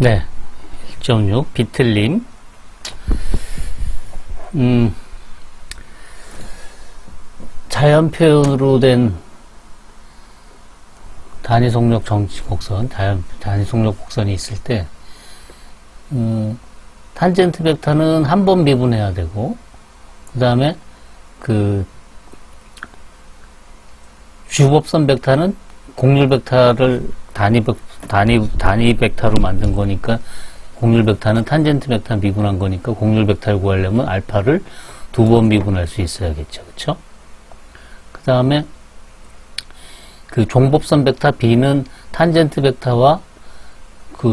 네, 1.6 비틀림. 자연 표현으로 된 단위 속력 정지 곡선, 단위 속력 곡선이 있을 때, 탄젠트 벡터는 한 번 미분해야 되고, 그 다음에 주법선 벡터는 곡률 벡터를 단위 벡터로 만든 거니까, 곡률 벡터는 탄젠트 벡터 미분한 거니까, 곡률 벡터를 구하려면 알파를 두 번 미분할 수 있어야겠죠. 그쵸? 그 다음에, 종법선 벡터 B는 탄젠트 벡터와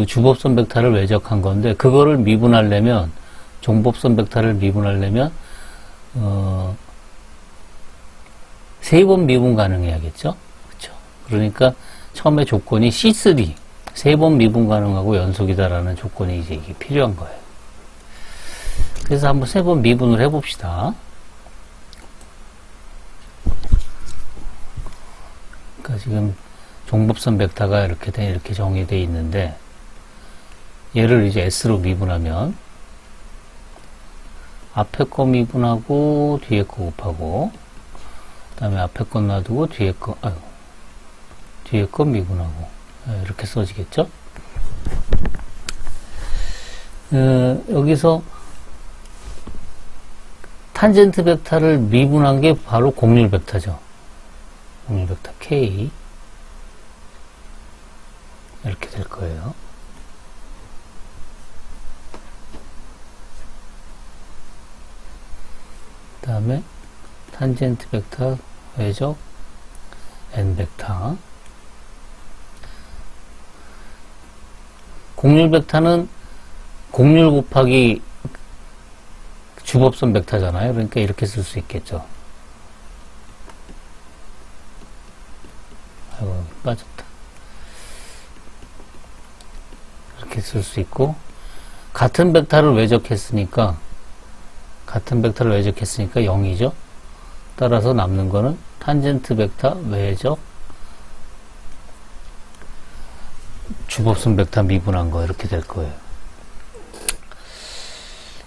주법선 벡터를 외적한 건데, 그거를 미분하려면, 종법선 벡터를 미분하려면, 세 번 미분 가능해야겠죠? 그쵸? 그러니까, 처음에 조건이 C3, 세 번 미분 가능하고 연속이다라는 조건이 이제 이게 필요한 거예요. 그래서 한번 세 번 미분을 해봅시다. 그러니까 지금 종법선 벡터가 이렇게 정의되어 있는데, 얘를 이제 S로 미분하면, 앞에 거 미분하고, 뒤에 거 곱하고, 그 다음에 앞에 거 놔두고, 뒤에 거 미분하고, 이렇게 써지겠죠? 여기서 탄젠트 벡터를 미분한 게 바로 곡률 벡터죠. 곡률 벡터 K. 이렇게 될 거예요. 그 다음에 탄젠트 벡터 외적 N 벡터. 곡률 벡터는 곡률 곱하기 주법선 벡터잖아요. 그러니까 이렇게 쓸 수 있겠죠. 아이고, 빠졌다. 이렇게 쓸 수 있고, 같은 벡터를 외적했으니까 0이죠. 따라서 남는 거는 탄젠트 벡터 외적 주법선 벡터 미분한 거 이렇게 될 거예요.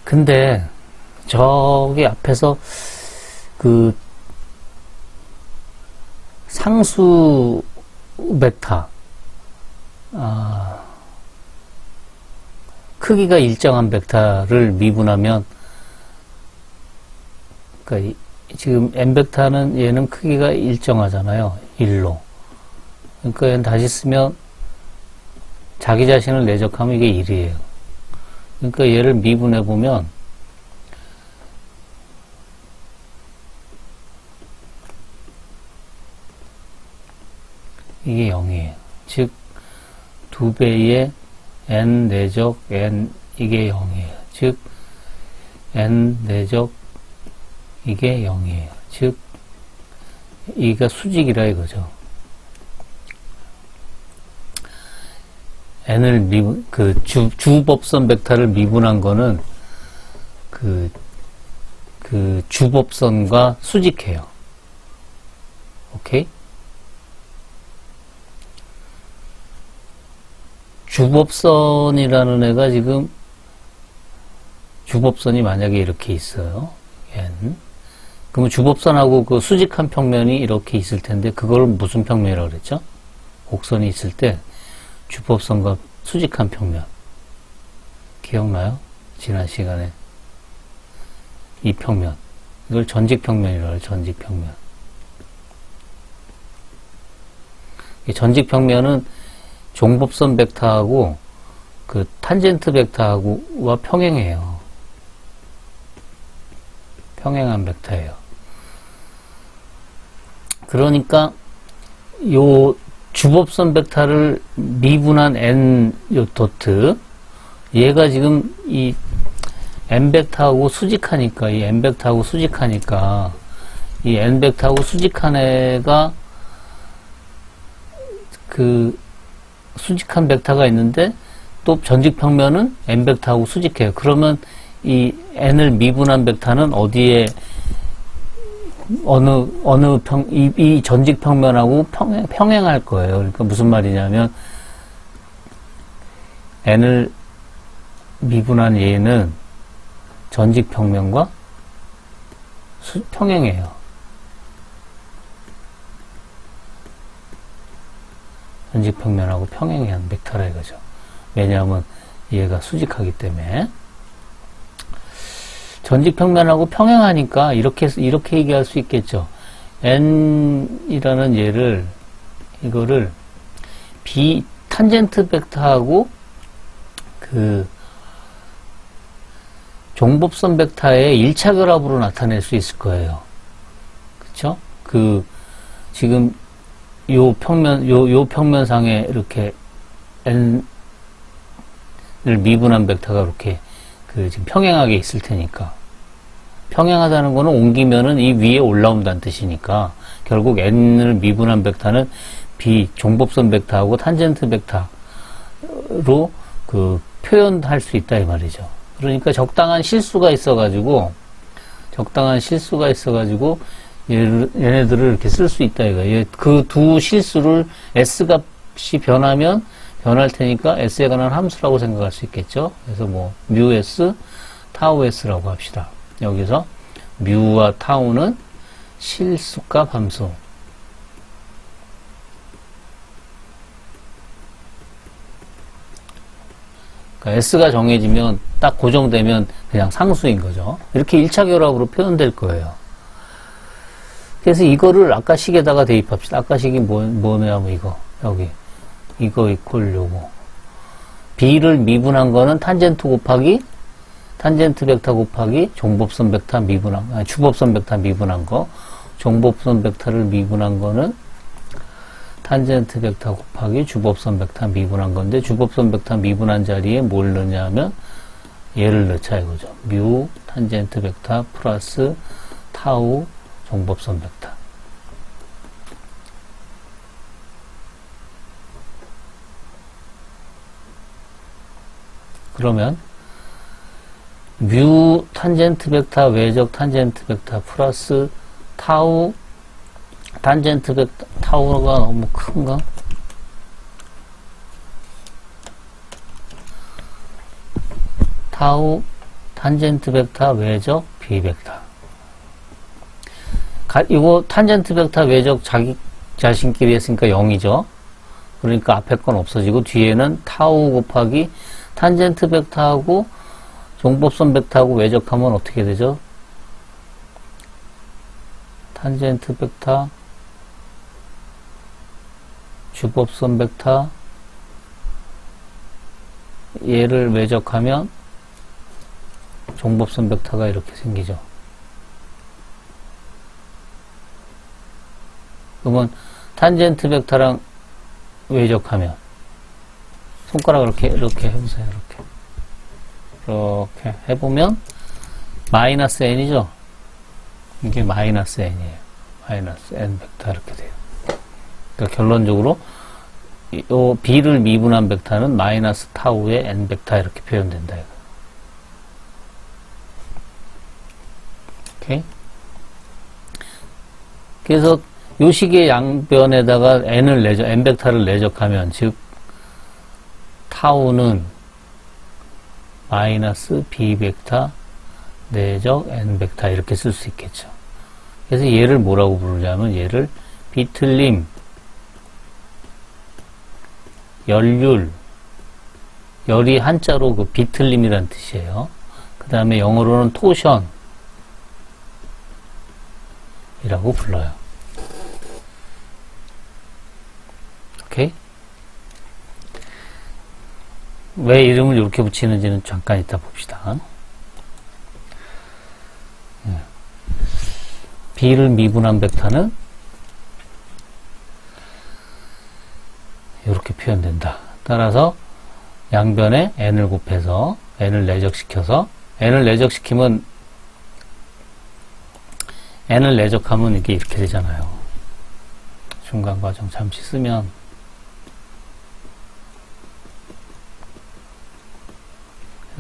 근데 저기 앞에서 상수 벡터 크기가 일정한 벡터를 미분하면, 그러니까 지금 n 벡터는 얘는 크기가 일정하잖아요. 1로. 그러니까 얘는 다시 쓰면 자기 자신을 내적하면 이게 1이에요. 그러니까 얘를 미분해 보면 이게 0이에요. 즉 2배의 n 내적 n 이게 0이에요. 즉 n 내적 이게 0이에요. 즉 이가 수직이라 이거죠. n을 주법선 벡터를 미분한 거는 주법선과 수직해요. 오케이? 주법선이라는 애가 지금 주법선이 만약에 이렇게 있어요. n. 그러면 주법선하고 수직한 평면이 이렇게 있을 텐데, 그걸 무슨 평면이라고 그랬죠? 곡선이 있을 때 주법선과 수직한 평면. 기억나요? 지난 시간에. 이 평면. 이걸 전직평면이라고 해요. 전직평면. 이 전직평면은 종법선 벡터하고 탄젠트 벡터하고와 평행해요. 평행한 벡터예요. 그러니까 요 주법선 벡터를 미분한 n 요 도트, 얘가 지금 이 n 벡터하고 수직하니까, 이 n 벡터하고 수직하니까, 이 n 벡터하고 수직한 애가 수직한 벡터가 있는데, 또 전직평면은 n 벡터하고 수직해요. 그러면 이 n을 미분한 벡터는 어디에 이 전직평면하고 평행할 거예요. 그러니까 무슨 말이냐면, n을 미분한 얘는 전직 평면과 평행해요. 전직 평면하고 평행한 벡터라 이거죠. 왜냐하면 얘가 수직하기 때문에. 전직 평면하고 평행하니까 이렇게 얘기할 수 있겠죠. n이라는 얘를 이거를 탄젠트 벡터하고 그 종법선 벡터의 1차 결합으로 나타낼 수 있을 거예요. 그쵸? 지금 요 평면상에 이렇게 n을 미분한 벡터가 이렇게 지금 평행하게 있을 테니까. 평행하다는 거는 옮기면은 이 위에 올라온다는 뜻이니까 결국 n을 미분한 벡터는 종법선 벡터하고 탄젠트 벡터로 표현할 수 있다 이 말이죠. 그러니까 적당한 실수가 있어가지고 얘네들을 이렇게 쓸 수 있다 이거예요. 그 두 실수를 s 값이 변할 테니까 s에 관한 함수라고 생각할 수 있겠죠. 그래서 µs, 타우s라고 합시다. 여기서 뮤와 타우는 실수값 함수. 그러니까 S가 정해지면 딱 고정되면 그냥 상수인 거죠. 이렇게 1차 결합으로 표현될 거예요. 그래서 이거를 아까 식에다가 대입합시다. 아까 식이 뭐냐면 이거 이퀄 요거. B를 미분한 거는 탄젠트 벡터 곱하기 종법선 벡터 주법선 벡터 미분한 거. 종법선 벡터를 미분한 거는 탄젠트 벡터 곱하기 주법선 벡터 미분한 건데, 주법선 벡터 미분한 자리에 뭘 넣냐면 얘를 넣자 이거죠. 뮤 탄젠트 벡터 플러스 타우 종법선 벡터. 그러면 뮤 탄젠트 벡터 외적 탄젠트 벡터 플러스 타우 탄젠트 벡터 타우가 너무 큰가? 타우 탄젠트 벡터 외적 b 벡터. 이거 탄젠트 벡터 외적 자신끼리 했으니까 0이죠. 그러니까 앞에 건 없어지고 뒤에는 타우 곱하기 탄젠트 벡터하고 종법선 벡터하고 외적하면 어떻게 되죠? 탄젠트 벡터 주법선 벡터 얘를 외적하면 종법선 벡터가 이렇게 생기죠. 그러면 탄젠트 벡터랑 외적하면 손가락을 이렇게 해보세요. 이렇게 해보면 마이너스 n이죠. 이게 마이너스 n이에요. 마이너스 n 벡터 이렇게 돼요. 그러니까 결론적으로 이 b를 미분한 벡터는 마이너스 타우의 n 벡터 이렇게 표현된다. 이거. 오케이. 그래서 요 식의 양변에다가 n 벡터를 내적하면, 즉 타우는 마이너스 b 벡터 내적 n 벡터 이렇게 쓸 수 있겠죠. 그래서 얘를 뭐라고 부르냐면 얘를 비틀림, 열이 한자로 비틀림이란 뜻이에요. 그 다음에 영어로는 토션 이라고 불러요. 오케이? 왜 이름을 이렇게 붙이는지는 잠깐 이따 봅시다. B를 미분한 벡터는 이렇게 표현된다. 따라서 양변에 n을 곱해서 n을 내적시켜서 n을 내적시키면 n을 내적하면 이게 이렇게 되잖아요. 중간 과정 잠시 쓰면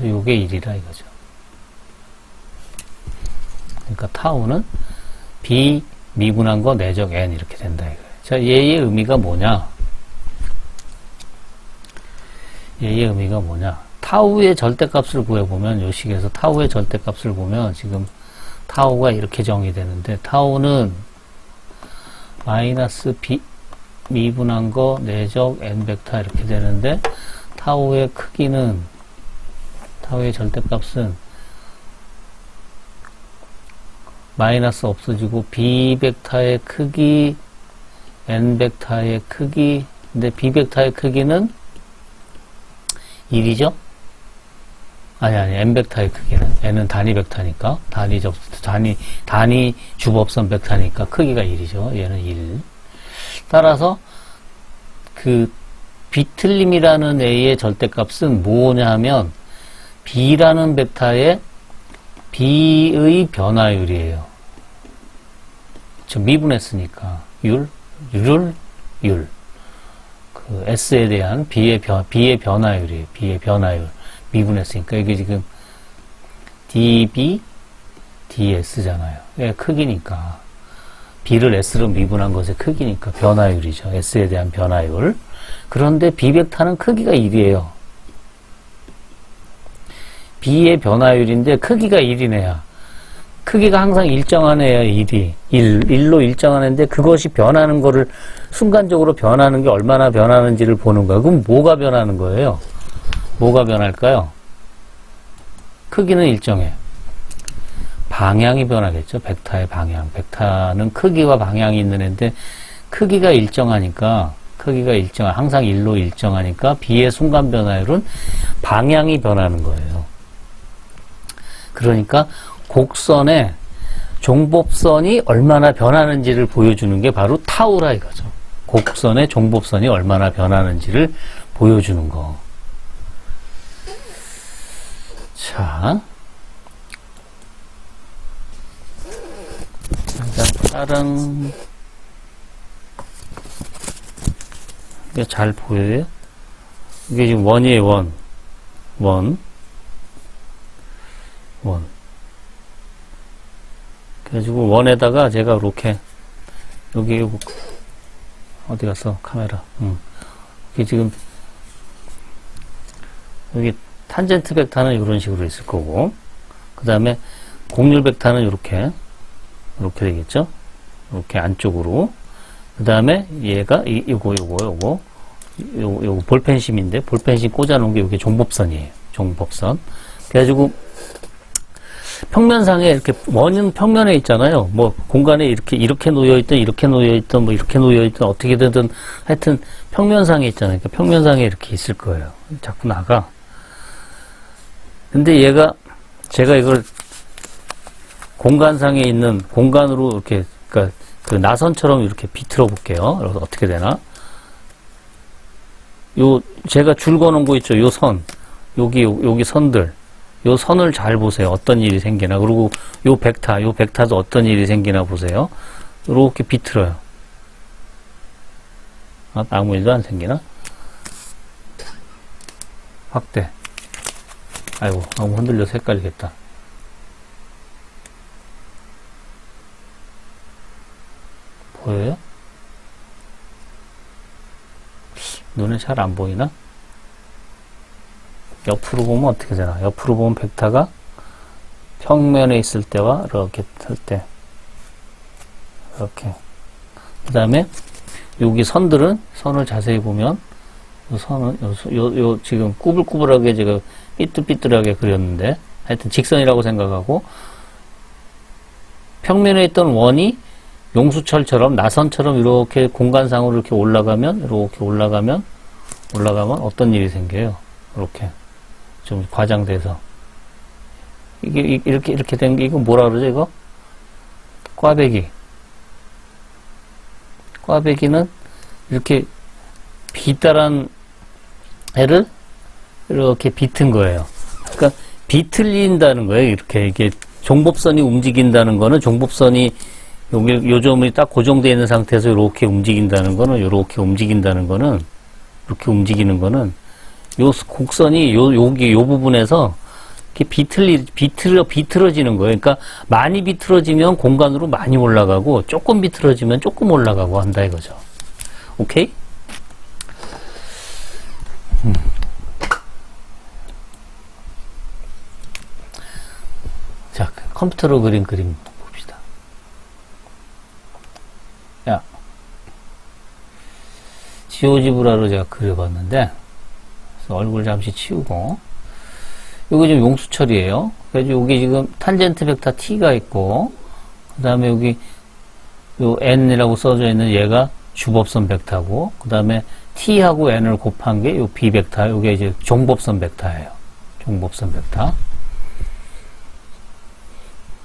요게 1이라 이거죠. 그러니까 타우는 B 미분한 거 내적 n 이렇게 된다 이거예요. 자, 얘의 의미가 뭐냐? 얘의 의미가 뭐냐? 타우의 절대값을 구해보면, 요 식에서 타우의 절대값을 보면, 지금 타우가 이렇게 정의되는데, 타우는 마이너스 b, 미분한 거, 내적 n 벡터 이렇게 되는데, 타우의 크기는, 타우의 절대값은 마이너스 없어지고, b 벡터의 크기, n 벡터의 크기, 근데 b 벡터의 크기는 1이죠? 아니, n 벡터의 크기는. n은 단위 벡터니까. 단위 주법선 벡터니까 크기가 1이죠. 얘는 1. 따라서, 비틀림이라는 A의 절대값은 뭐냐 하면, B라는 벡터의 B의 변화율이에요. 미분했으니까. 율. S에 대한 B의 변화율이에요. B의 변화율. 미분했으니까. 이게 지금 dB, ds잖아요. 크기니까. B를 S로 미분한 것의 크기니까 변화율이죠. S에 대한 변화율. 그런데 B 벡터는 크기가 1이에요. B의 변화율인데 크기가 1이네요. 크기가 항상 일정한 애야, 1로 일정한 애인데 그것이 변하는 거를 순간적으로 변하는 게 얼마나 변하는지를 보는 거야. 그럼 뭐가 변하는 거예요? 뭐가 변할까요? 크기는 일정해. 방향이 변하겠죠. 벡터의 방향. 벡터는 크기와 방향이 있는 애인데 크기가 일정하니까 항상 1로 일정하니까 B의 순간 변화율은 방향이 변하는 거예요. 그러니까 곡선의 종법선이 얼마나 변하는지를 보여주는 게 바로 타우라 이거죠. 곡선의 종법선이 얼마나 변하는지를 보여주는 거. 자, 다른 이게 잘 보여요? 이게 지금 원이에요. 원. 그래가지고 원에다가 제가 이렇게 여기 어디 갔어 카메라? 이게 지금 여기 탄젠트 벡터는 이런 식으로 있을 거고, 그 다음에 곡률 벡터는 이렇게 되겠죠? 이렇게 안쪽으로. 그 다음에 얘가 요거 볼펜심인데 볼펜심 꽂아놓은 게 이게 종법선이에요. 종법선. 그래가지고 평면상에 이렇게 원은 평면에 있잖아요. 뭐 공간에 이렇게 놓여있든 이렇게 놓여있든 뭐 이렇게 놓여있든 어떻게 되든 하여튼 평면상에 있잖아요. 그러니까 평면상에 이렇게 있을 거예요. 자꾸 나가. 근데 제가 이걸 공간상에 있는 공간으로 이렇게 그러니까 그 나선처럼 이렇게 비틀어 볼게요. 그래서 어떻게 되나? 제가 줄 거는 거 있죠. 요 선. 여기 선들. 요 선을 잘 보세요. 어떤 일이 생기나. 그리고 요 벡터도 어떤 일이 생기나 보세요. 이렇게 비틀어요. 아무 일도 안 생기나? 확대. 아이고, 너무 흔들려서 헷갈리겠다. 보여요? 눈에 잘 안 보이나? 옆으로 보면 어떻게 되나? 옆으로 보면 벡터가 평면에 있을 때와 이렇게 할 때 이렇게. 그 다음에 여기 선을 자세히 보면 이 선은 지금 꾸불꾸불하게 제가 삐뚤삐뚤하게 그렸는데 하여튼 직선이라고 생각하고, 평면에 있던 원이 용수철처럼 나선처럼 이렇게 공간상으로 이렇게 올라가면 어떤 일이 생겨요? 이렇게 좀 과장돼서 이게 이렇게 된 게 이거 뭐라 그러죠? 이거 꽈배기는 이렇게 비따란 애를 이렇게 비튼 거예요. 그러니까 비틀린다는 거예요. 이렇게 이게 종법선이 움직인다는 거는 종법선이 요점이 딱 고정되어 있는 상태에서 이렇게 움직인다는 거는 이렇게 움직이는 거는 요 곡선이 여기 요 부분에서 이렇게 비틀어지는 거예요. 그러니까 많이 비틀어지면 공간으로 많이 올라가고 조금 비틀어지면 조금 올라가고 한다 이거죠. 오케이? 컴퓨터로 그린 그림 봅시다. 야, 지오지브라로 제가 그려봤는데, 그래서 얼굴 잠시 치우고, 요거 지금 용수 처리예요. 그래서 여기 지금 탄젠트 벡터 t가 있고, 그 다음에 여기 요 n이라고 써져 있는 얘가 주법선 벡터고, 그 다음에 t하고 n을 곱한 게 요 b 벡터, 요게 이제 종법선 벡터예요. 종법선 벡터.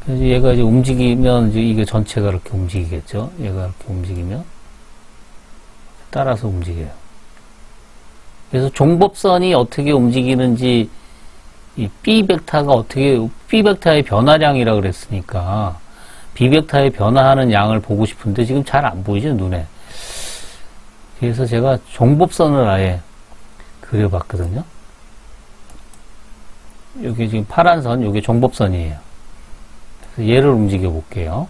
그래서 얘가 이제 움직이면 이제 이게 전체가 이렇게 움직이겠죠. 얘가 이렇게 움직이면 따라서 움직여요. 그래서 종법선이 어떻게 움직이는지 이 B 벡터가 어떻게 B 벡터의 변화량이라 그랬으니까 B 벡터의 변화하는 양을 보고 싶은데 지금 잘 안 보이죠, 눈에. 그래서 제가 종법선을 아예 그려봤거든요. 여기 지금 파란 선, 여기 종법선이에요. 그래서 얘를 움직여 볼게요.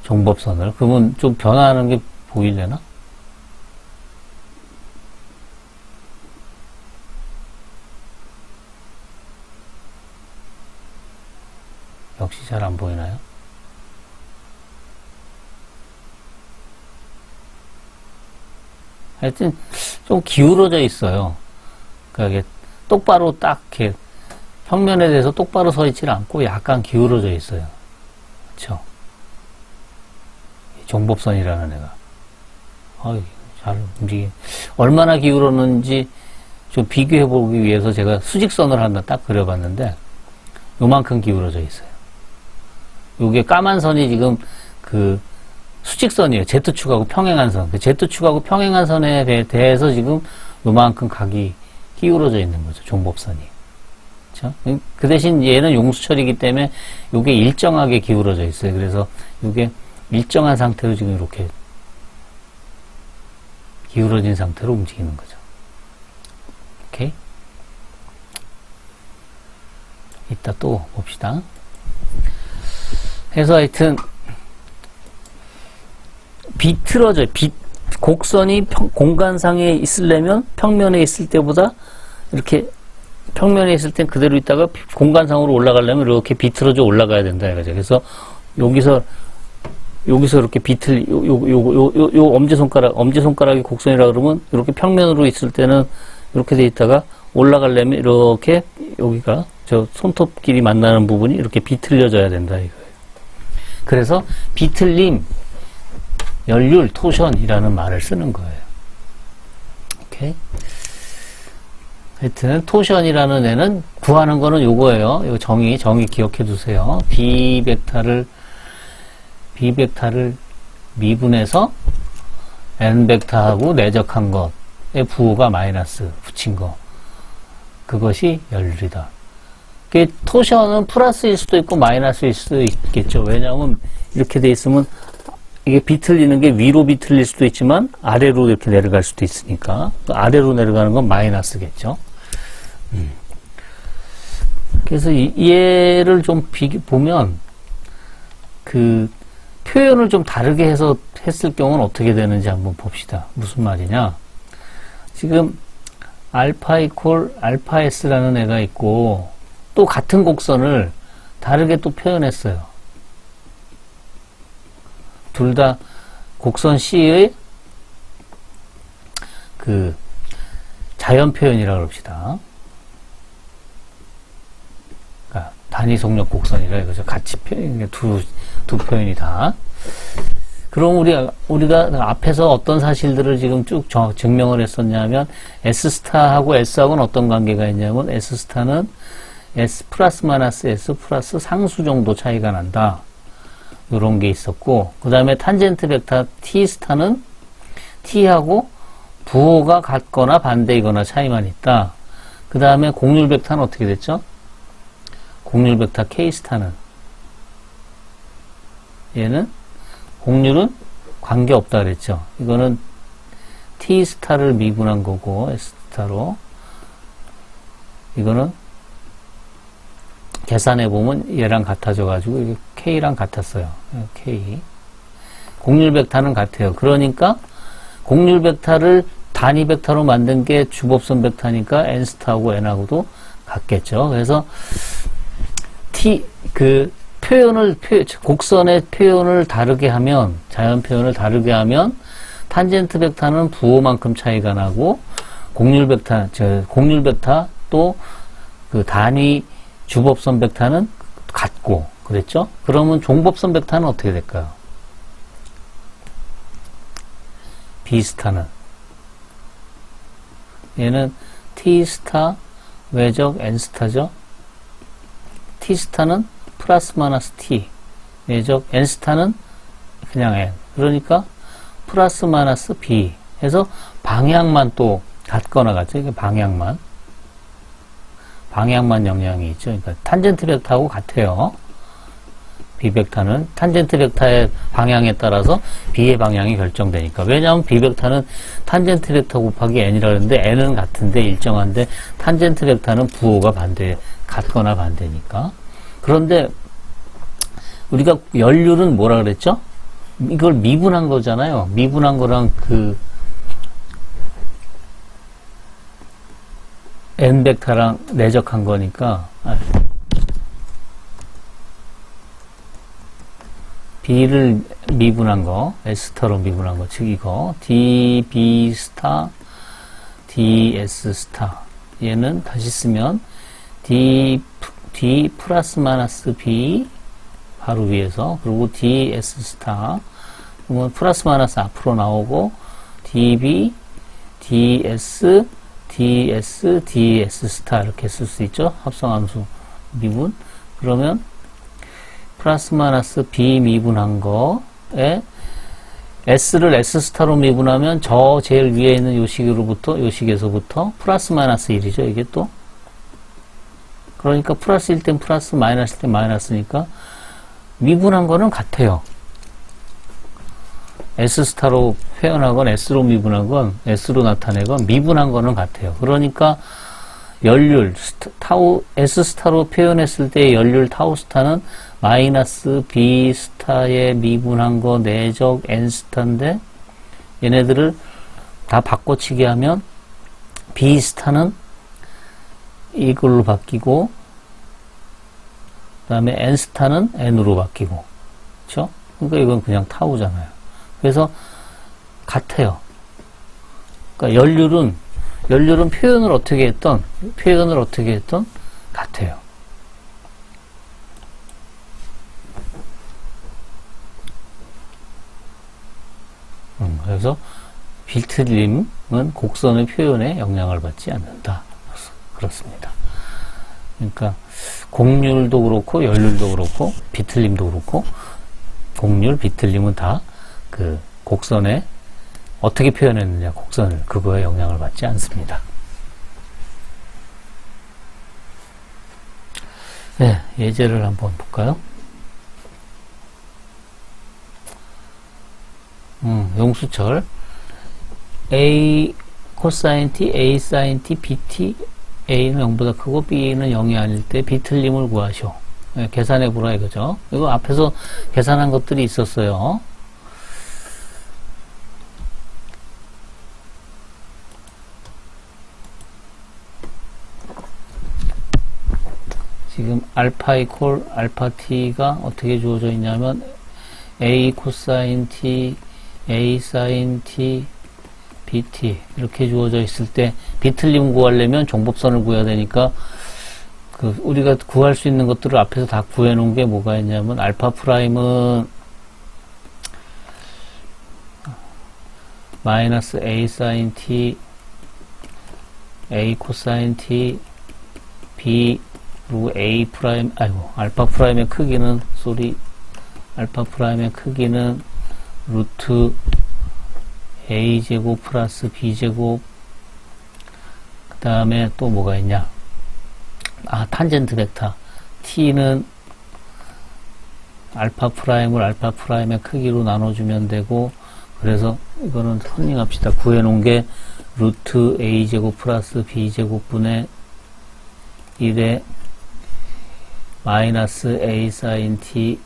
종법선을. 그러면 좀 변화하는 게 보이려나? 역시 잘 안 보이나요? 하여튼 좀 기울어져 있어요. 그러니까 이게 똑바로 딱 이렇게 평면에 대해서 똑바로 서 있지 않고 약간 기울어져 있어요. 그렇죠? 종법선이라는 애가. 잘 움직이. 얼마나 기울었는지 좀 비교해 보기 위해서 제가 수직선을 하나 딱 그려봤는데 요만큼 기울어져 있어요. 요게 까만 선이 지금 그 수직선이에요. Z축하고 평행한 선. 그 Z축하고 평행한 선에 대해서 지금 요만큼 각이 기울어져 있는 거죠. 종법선이. 그렇죠? 그 대신 얘는 용수철이기 때문에 요게 일정하게 기울어져 있어요. 그래서 요게 일정한 상태로 지금 이렇게 기울어진 상태로 움직이는 거죠. 오케이? 이따 또 봅시다. 해서 하여튼 비틀어져요. 곡선이 공간상에 있으려면 평면에 있을 때보다 이렇게 평면에 있을 땐 그대로 있다가 공간상으로 올라가려면 이렇게 비틀어져 올라가야 된다 이거죠. 그래서 여기서 이렇게 요 엄지손가락이 곡선이라 그러면 이렇게 평면으로 있을 때는 이렇게 돼 있다가 올라가려면 이렇게 여기가 저 손톱끼리 만나는 부분이 이렇게 비틀려져야 된다 이거예요. 그래서 비틀림, 연륜, 토션이라는 말을 쓰는 거예요. 오케이. 하여튼 토션이라는 애는 구하는 거는 요거예요. 요 정의 기억해 두세요. B 벡터를 미분해서 N 벡터하고 내적한 것의 부호가 마이너스 붙인 거. 그것이 연륜이다. 토션은 플러스일 수도 있고 마이너스일 수도 있겠죠. 왜냐하면 이렇게 돼 있으면 이게 비틀리는 게 위로 비틀릴 수도 있지만 아래로 이렇게 내려갈 수도 있으니까 아래로 내려가는 건 마이너스겠죠. 그래서 얘를 좀 보면 그 표현을 좀 다르게 해서 했을 경우는 어떻게 되는지 한번 봅시다. 무슨 말이냐? 지금 알파 이퀄 알파 S라는 애가 있고 또 같은 곡선을 다르게 또 표현했어요. 둘 다 곡선 C의 그 자연 표현이라고 합시다. 그러니까 단위 속력 곡선이라 이거죠. 같이 표현, 두 표현이 다. 그럼 우리가 앞에서 어떤 사실들을 지금 쭉 증명을 했었냐면 S스타하고 S하고는 어떤 관계가 있냐면 S스타는 S 플러스 마이너스 S 플러스 상수 정도 차이가 난다. 요런 게 있었고, 그 다음에 탄젠트 벡터 T스타는 T하고 부호가 같거나 반대이거나 차이만 있다. 그 다음에 곡률 벡터는 어떻게 됐죠? 곡률 벡터 K스타는 얘는 곡률은 관계없다 그랬죠. 이거는 T스타를 미분한 거고 S스타로 이거는 계산해 보면 얘랑 같아져 가지고 K랑 같았어요. K. 곡률 벡터는 같아요. 그러니까 곡률 벡터를 단위 벡터로 만든 게 주법선 벡터니까 N스타하고 N하고도 같겠죠. 그래서 곡선의 표현을 다르게 하면, 자연 표현을 다르게 하면, 탄젠트 벡터는 부호만큼 차이가 나고, 곡률 벡터 또 그 단위 주법선 벡터는 같고, 그랬죠? 그러면 종법선 벡터는 어떻게 될까요? B스타는. 얘는 T스타 외적 N스타죠? T스타는 플러스 마이너스 T 외적 N스타는 그냥 N. 그러니까 플러스 마이너스 B 해서 방향만 또 같거나 같죠? 이게 방향만 영향이 있죠. 그러니까 탄젠트 벡터하고 같아요. B 벡터는 탄젠트 벡터의 방향에 따라서 B의 방향이 결정되니까. 왜냐하면 B 벡터는 탄젠트 벡터 곱하기 N이라 그러는데 N은 같은데 일정한데 탄젠트 벡터는 부호가 같거나 반대니까. 그런데 우리가 연률은 뭐라 그랬죠? 이걸 미분한 거잖아요. 미분한 거랑 N 벡터랑 내적한 거니까 B를 미분한 거, S스타로 미분한 거, 즉 이거 DB 스타, DS 스타. 얘는 다시 쓰면 D 플러스 마이너스 B 바로 위에서, 그리고 DS 스타. 그러면 플러스 마이너스 앞으로 나오고 DB, DS, DS 스타 이렇게 쓸 수 있죠. 합성함수 미분. 그러면 플러스 마이너스 B 미분한 거에 S를 S스타로 미분하면 저 제일 위에 있는 요 식에서부터 플러스 마이너스 1이죠. 이게 또. 그러니까 플러스일 땐 플러스, 마이너스일 땐 마이너스니까 미분한 거는 같아요. S스타로 표현하건 S로 미분하건 S로 나타내건 미분한 거는 같아요. 그러니까 연률 S스타로 표현했을 때 연률 타우스타는 마이너스 B스타에 미분한 거 내적 N스타인데 얘네들을 다 바꿔치기 하면 B스타는 이걸로 바뀌고 그 다음에 N스타는 N으로 바뀌고 그렇죠? 그러니까 이건 그냥 타우잖아요. 그래서 같아요. 그러니까 연률은 표현을 어떻게 했던 같아요. 그래서 비틀림은 곡선의 표현에 영향을 받지 않는다. 그렇습니다. 그러니까 곡률도 그렇고 연률도 그렇고 비틀림도 그렇고 곡률, 비틀림은 다 그 곡선에 어떻게 표현했느냐, 곡선을 그거에 영향을 받지 않습니다. 네, 예제를 한번 볼까요? 용수철 A 코사인 T, A 사인 T, BT A는 0보다 크고 B는 0이 아닐 때 비틀림을 구하시오. 네, 계산해 보라 이거죠. 이거 앞에서 계산한 것들이 있었어요. 지금 알파 이퀄 알파 t가 어떻게 주어져 있냐면 A 코사인 t, A 사인 t, bt 이렇게 주어져 있을 때 비틀림 구하려면 종법선을 구해야 되니까 우리가 구할 수 있는 것들을 앞에서 다 구해 놓은 게 뭐가 있냐면 알파 프라임은 마이너스 A 사인 t, A 코사인 t, B 그리고 A 프라임, 알파 프라임의 크기는, 알파 프라임의 크기는 루트 A 제곱 플러스 B 제곱, 그 다음에 또 뭐가 있냐? 탄젠트 벡터. T는 알파 프라임을 알파 프라임의 크기로 나눠주면 되고, 그래서 이거는 컨닝합시다. 구해놓은 게 루트 A 제곱 플러스 B 제곱분의 1에 마이너스 A 사인 T,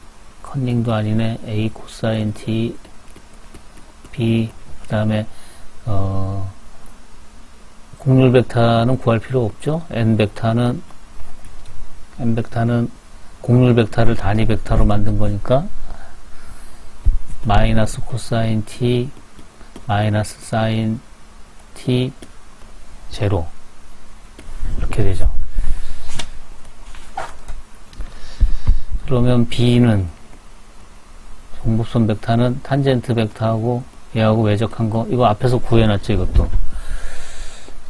컨닝도 아니네, A 코사인 T, B, 그 다음에, 곡률 벡터는 구할 필요 없죠. N 벡터는 곡률 벡터를 단위 벡터로 만든 거니까 마이너스 코사인 t 마이너스 사인 t 제로 이렇게 되죠. 그러면 b는 종법선 벡터는 탄젠트 벡터하고 얘하고 외적한 거 이거 앞에서 구해놨죠. 이것도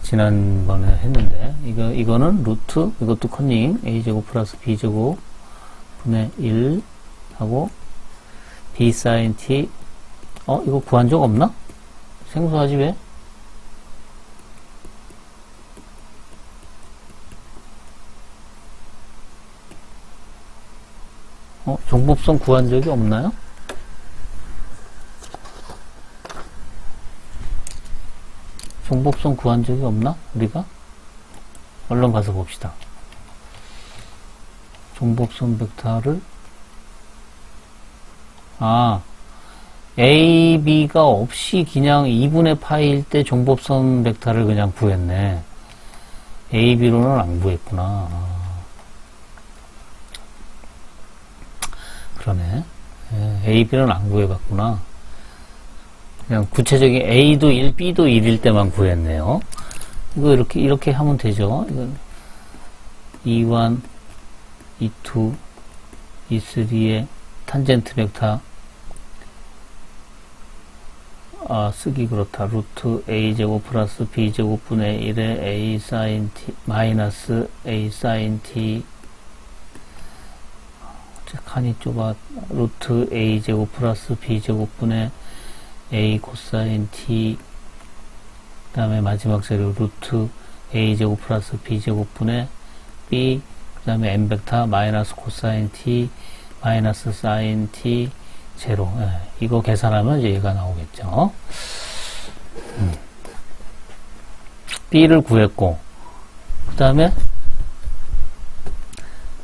지난번에 했는데 이거는 루트 이것도 커닝 a제곱 플러스 b제곱 분의 1 하고 b sin t 이거 구한 적 없나? 생소하지 왜? 종법선 구한 적이 없나요? 종법선 구한 적이 없나? 우리가? 얼른 가서 봅시다. 종법선 벡터를 A, B가 없이 그냥 2분의 파이일 때 종법선 벡터를 그냥 구했네. A, B로는 안 구했구나. 그러네. A, B는 안 구해봤구나. 그냥 구체적인 A도 1, B도 1일 때만 구했네요. 이거 이렇게 하면 되죠. 이건 E1, E2, E3의 탄젠트 벡터 쓰기 그렇다. 루트 a제곱 플러스 b제곱 분의 1에 a sin t 마이너스 a sin t 칸이 좁아. 루트 a제곱 플러스 b제곱 분의 a 코사인 t 그 다음에 마지막 세로 루트 a제곱 플러스 b제곱 분의 b 그 다음에 n 벡터 마이너스 코사인 t 마이너스 사인 t 제로. 이거 계산하면 이제 얘가 나오겠죠. B를 구했고, 그 다음에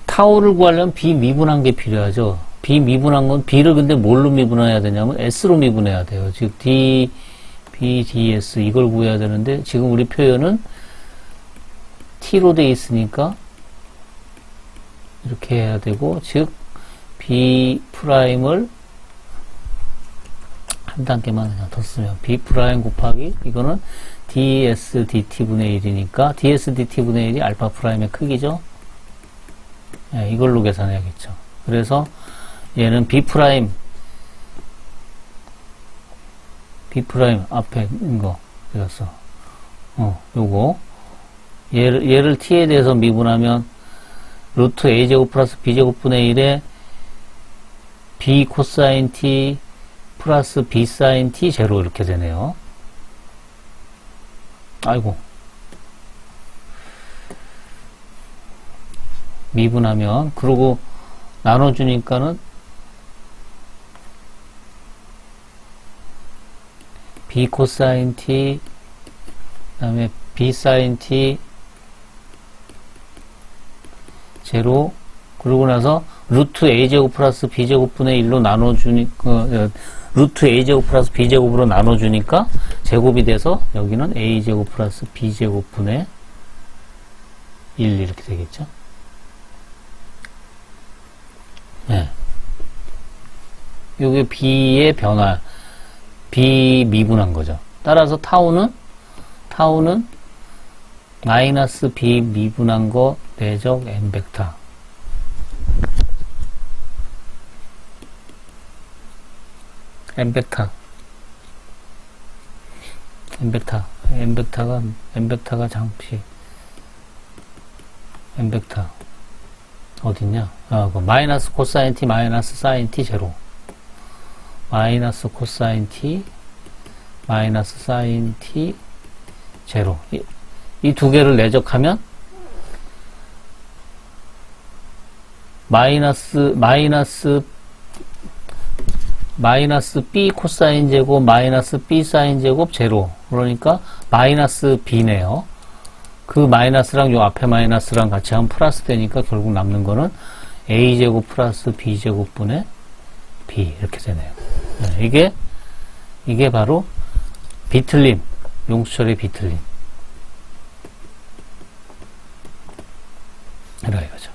타우를 구하려면 B 미분한 게 필요하죠. B 미분한 건 B를 근데 뭘로 미분해야 되냐면 S로 미분해야 돼요. 즉 D, B, DS 이걸 구해야 되는데 지금 우리 표현은 T로 돼 있으니까 이렇게 해야 되고, 즉 B 프라임을 한 단계만 그냥 더 쓰면 B 프라임 곱하기 이거는 ds dt 분의 1이니까 ds dt 분의 1이 알파 프라임의 크기죠. 이걸로 계산해야겠죠. 그래서 얘는 B 프라임 앞에 있는 거 그랬어. 요거 얘를 t에 대해서 미분하면 루트 a제곱 플러스 b제곱 분의 1에 b 코사인 t 플러스 b 사인 t 제로 이렇게 되네요. 아이고. 미분하면 그러고 나눠주니까는 b 코사인 t 그 다음에 b 사인 t 제로 그러고 나서 루트 a제곱 플러스 b제곱 분의 1로 나눠주니까 루트 a제곱 플러스 b제곱으로 나눠주니까 제곱이 돼서 여기는 a제곱 플러스 b제곱 분의 1 이렇게 되겠죠. 네. 요게 b의 변화, b 미분한 거죠. 따라서 타우는 마이너스 b 미분한 거 내적 n 벡터. n 벡터가 잠시 n 벡터 어딨냐? 그 마이너스 코사인 t 마이너스 사인 t 제로 마이너스 코사인 t 마이너스 사인 t 제로 이 두 개를 내적하면 마이너스 b 코사인 제곱 마이너스 b 사인 제곱 제로 그러니까 마이너스 b네요. 그 마이너스랑 요 앞에 마이너스랑 같이 하면 플러스 되니까 결국 남는 거는 a 제곱 플러스 b 제곱 분의 b 이렇게 되네요. 네, 이게 바로 비틀림, 용수철의 비틀림 이라 이거죠.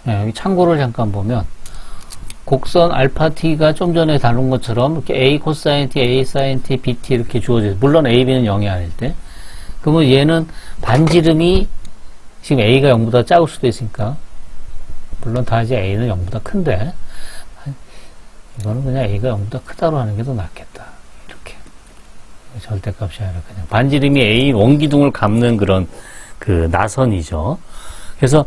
네, 여기 참고를 잠깐 보면 곡선 알파 t가 좀 전에 다룬 것처럼 이렇게 a 코사인 t, a 사인 t, bt 이렇게 주어져요. 물론 a, b는 0이 아닐 때. 그러면 얘는 반지름이 지금 a가 0보다 작을 수도 있으니까 물론 다 이제 a는 0보다 큰데 이거는 그냥 a가 0보다 크다로 하는 게 더 낫겠다. 이렇게 절대값이 아니라 그냥 반지름이 a 원기둥을 감는 그런 그 나선이죠. 그래서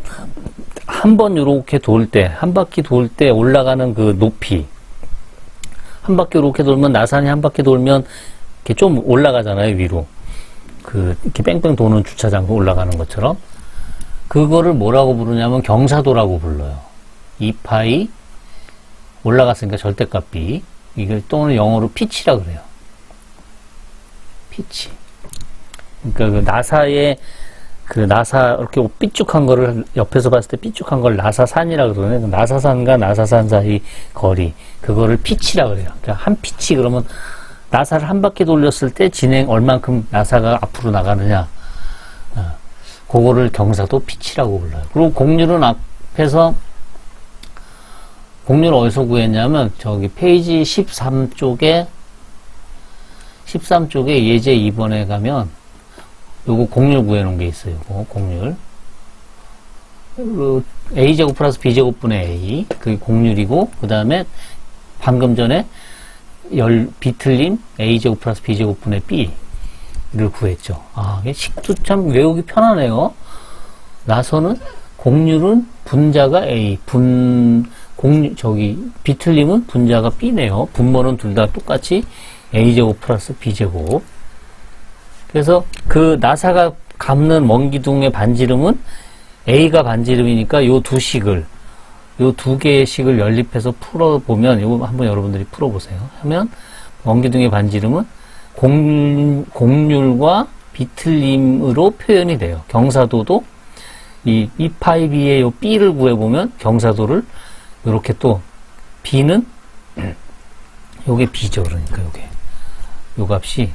한 번 이렇게 돌 때, 한 바퀴 돌 때 올라가는 그 높이, 한 바퀴 이렇게 돌면 나선이 한 바퀴 돌면 이렇게 좀 올라가잖아요, 위로. 이렇게 뺑뺑 도는 주차장도 올라가는 것처럼. 그거를 뭐라고 부르냐면 경사도라고 불러요. 2파이 올라갔으니까 절대값 b. 이걸 또는 영어로 피치라 그래요. 피치. 그러니까 그 나사 이렇게 삐쭉한 거를 옆에서 봤을 때 삐쭉한 걸 나사산이라 그러네. 나사산과 나사산 사이 거리 그거를 피치라 그래요. 그러니까 한 피치 그러면 나사를 한 바퀴 돌렸을 때 진행 얼만큼 나사가 앞으로 나가느냐. 그거를 경사도 피치라고 불러요. 그리고 공률은 앞에서 공률 어디서 구했냐면 저기 페이지 13쪽에 예제 2번에 가면 요거 공률 구해놓은 게 있어요. 요거 공률. a제곱 플러스 b제곱분의 a. 그게 공률이고, 그 다음에 방금 전에 비틀림 a제곱 플러스 b제곱분의 b를 구했죠. 아, 이게 식도 참 외우기 편하네요. 나서는 공률은 분자가 a, 비틀림은 분자가 b네요. 분모는 둘 다 똑같이 a제곱 플러스 b제곱. 그래서 그 나사가 감는 원기둥의 반지름은 A가 반지름이니까 요 두 개의 식을 연립해서 풀어보면, 이거 한번 여러분들이 풀어보세요. 하면 원기둥의 반지름은 공률과 비틀림으로 표현이 돼요. 경사도도 이 2파이 B의 요 B를 구해보면 경사도를 이렇게 또 B는 요게 B죠. 그러니까 요 값이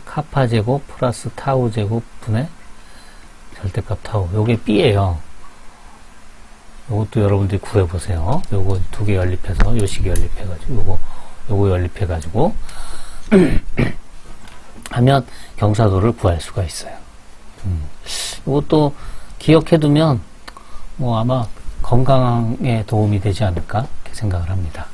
카파 제곱 플러스 타우 제곱 분의 절대값 타우. 요게 B예요. 요것도 여러분들이 구해보세요. 요거 두 개 연립해서, 요 식이 연립해가지고, 요거 연립해가지고, 하면 경사도를 구할 수가 있어요. 요것도 기억해두면, 아마 건강에 도움이 되지 않을까, 이렇게 생각을 합니다.